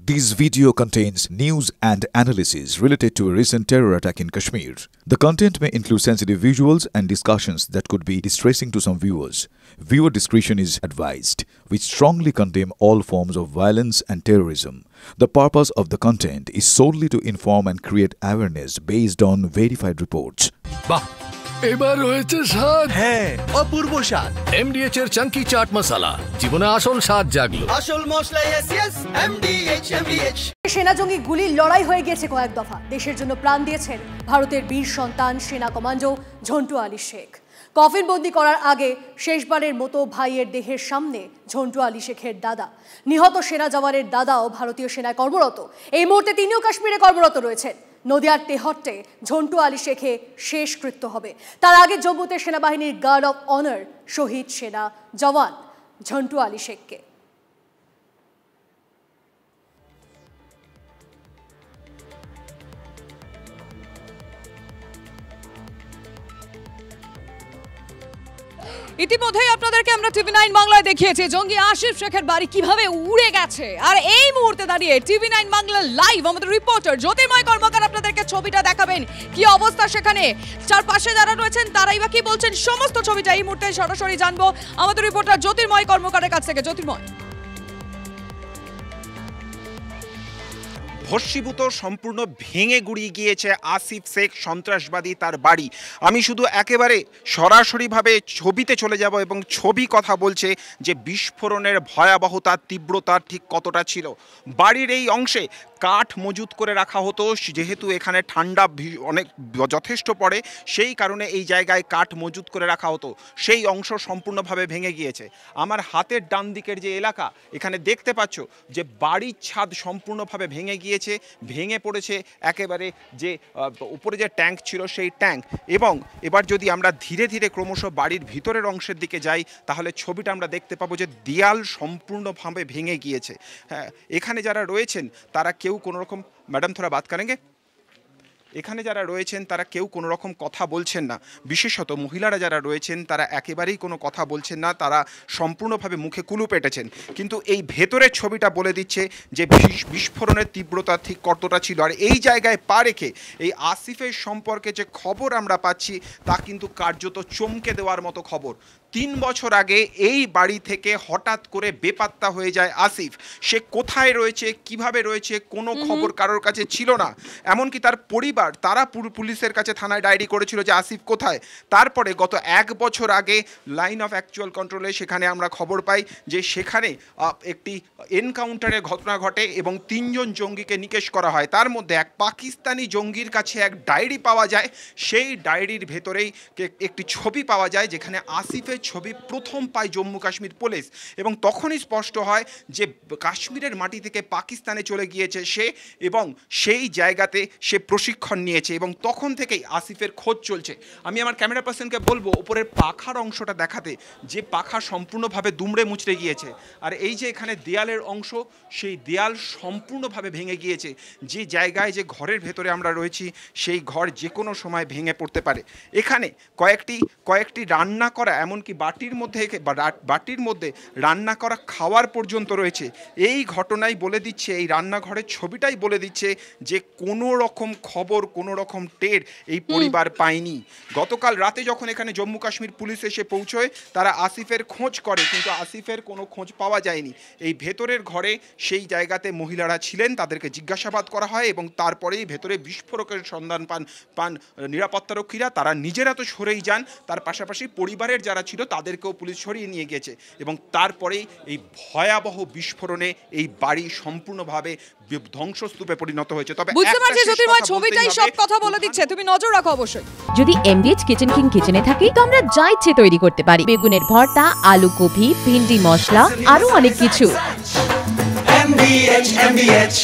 This video contains news and analysis related to a recent terror attack in Kashmir. The content may include sensitive visuals and discussions that could be distressing to some viewers. Viewer discretion is advised. We strongly condemn all forms of violence and terrorism. The purpose of the content is solely to inform and create awareness based on verified reports. এবার হয়েছে স্বাদ। হ্যাঁ, অপূর্ব স্বাদ। এমডিএচ এর চাঙ্কি চাট মশলা জীবনে আসল স্বাদ জাগলো। আসল মশলা এসএস এমডিএচ। সেনা জঙ্গি গুলির লড়াই হয়ে গেছে কয়েক দফা। দেশের জন্য প্রাণ দিয়েছেন ভারতের বীর সন্তান সেনা কমান্ডো ঝন্টু আলী শেখ। কফিনবন্দি করার আগে শেষবারের মতো ভাইয়ের দেহের সামনে ঝন্টু আলী শেখের দাদা, নিহত সেনা জওয়ানের দাদাও ভারতীয় সেনায় কর্মরত। এই মুহূর্তে তিনিও কাশ্মীরে কর্মরত রয়েছেন। নদিয়ার তেহট্টে ঝন্টু আলী শেখে শেষকৃত্য হবে। তার আগে জম্মুতে সেনাবাহিনীর গার্ড অফ অনার শহীদ সেনা জওয়ান ঝন্টু আলী শেখকে। ইতিমধ্যেই আপনাদেরকে আমরা টিভি9 বাংলায় দেখিয়েছি জঙ্গি আসিফ শেখের বাড়ি কিভাবে উড়ে গেছে। আর এই মুহূর্তে দাঁড়িয়ে টিভি9 বাংলা লাইভ আমাদের রিপোর্টার জ্যোতির্ময় কর্মকার আপনাদেরকে ছবিটা দেখাবেন। কি অবস্থা সেখানে, চারপাশে যারা রয়েছেন তারাই বা কি বলছেন, সমস্ত ছবিটা এই মুহূর্তে সরাসরি জানবো আমাদের রিপোর্টার জ্যোতির্ময় কর্মকারের কাছ থেকে। জ্যোতির্ময়, ভস্মীভূত সম্পূর্ণ ভেঙে গুড়িয়ে গিয়েছে আসিফ শেখ সন্ত্রাসবাদী তার বাড়ি। আমি শুধু একেবারে সরাসরিভাবে ছবিতে চলে যাব এবং ছবি কথা বলছে যে বিস্ফোরণের ভয়াবহতা তীব্রতা ঠিক কতটা ছিল। বাড়ির এই অংশে কাঠ মজুত করে রাখা হতো, যেহেতু এখানে ঠান্ডা অনেক যথেষ্ট পড়ে সেই কারণে এই জায়গায় কাঠ মজুত করে রাখা হতো। সেই অংশ সম্পূর্ণভাবে ভেঙে গিয়েছে। আমার হাতের ডান দিকের যে এলাকা এখানে দেখতে পাচ্ছ যে বাড়ির ছাদ সম্পূর্ণভাবে ভেঙে গিয়েছে, ভেঙে পড়েছে একেবারে যে উপরে যে ট্যাঙ্ক ছিল সেই ট্যাঙ্ক। এবং এবার যদি আমরা ধীরে ধীরে ক্রমশ বাড়ির ভিতরের অংশের দিকে যাই তাহলে ছবিটা আমরা দেখতে পাবো যে দেয়াল সম্পূর্ণভাবে ভেঙে গিয়েছে। হ্যাঁ, এখানে যারা রয়েছেন তারা কেউ কোনো রকম, ম্যাডাম থোড়া বাত করেंगे, এখানে যারা রয়েছেন তারা কেউ কোনো রকম কথা বলছেন না। বিশেষত মহিলারা যারা রয়েছেন তারা একেবারেই কোনো কথা বলছেন না, তারা সম্পূর্ণভাবে মুখে কুলু পেটেছেন। কিন্তু এই ভেতরের ছবিটা বলে দিচ্ছে যে বিস্ফোরণের তীব্রতা ঠিক কতটা ছিল। আর এই জায়গায় পা রেখে এই আসিফের সম্পর্কে যে খবর আমরা পাচ্ছি তা কিন্তু কার্যত চমকে দেওয়ার মতো খবর। 3 বছর আগে এই বাড়ি থেকে হঠাৎ করে বেপাত্তা হয়ে যায় আসিফ। সে কোথায় রয়েছে, কিভাবে রয়েছে, কোনো খবর কারোর কাছে ছিল না। এমনকি তার পরিবার তারা পুলিশের কাছে থানায় ডায়েরি করেছিল যে আসিফ কোথায়। তারপরে গত 1 বছর আগে লাইন অফ অ্যাকচুয়াল কন্ট্রোলে সেখানে আমরা খবর পাই যে সেখানে একটি এনকাউন্টারের ঘটনা ঘটে এবং 3 জন জঙ্গিকে নিকেশ করা হয়। তার মধ্যে এক পাকিস্তানি জঙ্গির কাছে এক ডায়েরি পাওয়া যায়। সেই ডায়েরির ভেতরেই একটি ছবি পাওয়া যায় যেখানে আসিফের ছবি প্রথম পায় জম্মু কাশ্মীর পুলিশ। এবং তখনই স্পষ্ট হয় যে কাশ্মীরের মাটি থেকে পাকিস্তানে চলে গিয়েছে সে এবং সেই জায়গাতে সে প্রশিক্ষণ নিয়েছে এবং তখন থেকেই আসিফের খোঁজ চলছে। আমি আমার ক্যামেরা পার্সনকে বলবো উপরের পাখার অংশটা দেখাতে, যে পাখা সম্পূর্ণভাবে দুমড়ে মুচড়ে গিয়েছে। আর এই যে এখানে দেয়ালের অংশ, সেই দেয়াল সম্পূর্ণভাবে ভেঙে গিয়েছে। যে জায়গায় যে ঘরের ভেতরে আমরা রয়েছি সেই ঘর যে কোনো সময় ভেঙে পড়তে পারে। এখানে কয়েকটি রান্না করা, এমনকি বাটির মধ্যে রান্না করা খাওয়ার পর্যন্ত রয়েছে। এই ঘটনাই বলে দিচ্ছে, এই রান্নাঘরের ছবিটাই বলে দিচ্ছে যে কোনো রকম খবর, কোনো রকম টের এই পরিবার পায়নি। গতকাল রাতে যখন এখানে জম্মু কাশ্মীর পুলিশ এসে পৌঁছয় তারা আসিফের খোঁজ করে, কিন্তু আসিফের কোনো খোঁজ পাওয়া যায়নি। এই ভেতরের ঘরে সেই জায়গাতে মহিলারা ছিলেন, তাদেরকে জিজ্ঞাসাবাদ করা হয় এবং তারপরেই ভেতরে বিস্ফোরকের সন্ধান পান নিরাপত্তারক্ষীরা। তারা নিজেরা তো সরেই যান, তার পাশাপাশি পরিবারের যারা ছিল তাদেরকেও পুলিশ সরিয়ে নিয়ে গেছে এবং তারপরেই এই ভয়াবহ বিস্ফোরণে এই বাড়ি সম্পূর্ণভাবে ধ্বংসস্তূপে পরিণত হয়েছে। তবে বুঝতে পারছি জ্যোতির্ময়, ছবিটাই সব কথা বলে দিচ্ছে, তুমি নজর রাখো অবশ্যই। যদি এমডিএচ কিচেন কিং কিচেনে থাকি তো আমরা যা ইচ্ছে তৈরি করতে পারি। বেগুনের ভর্তা, আলু কপি, ভিন্ডি মশলা, আরো অনেক কিছু। এমডিএচ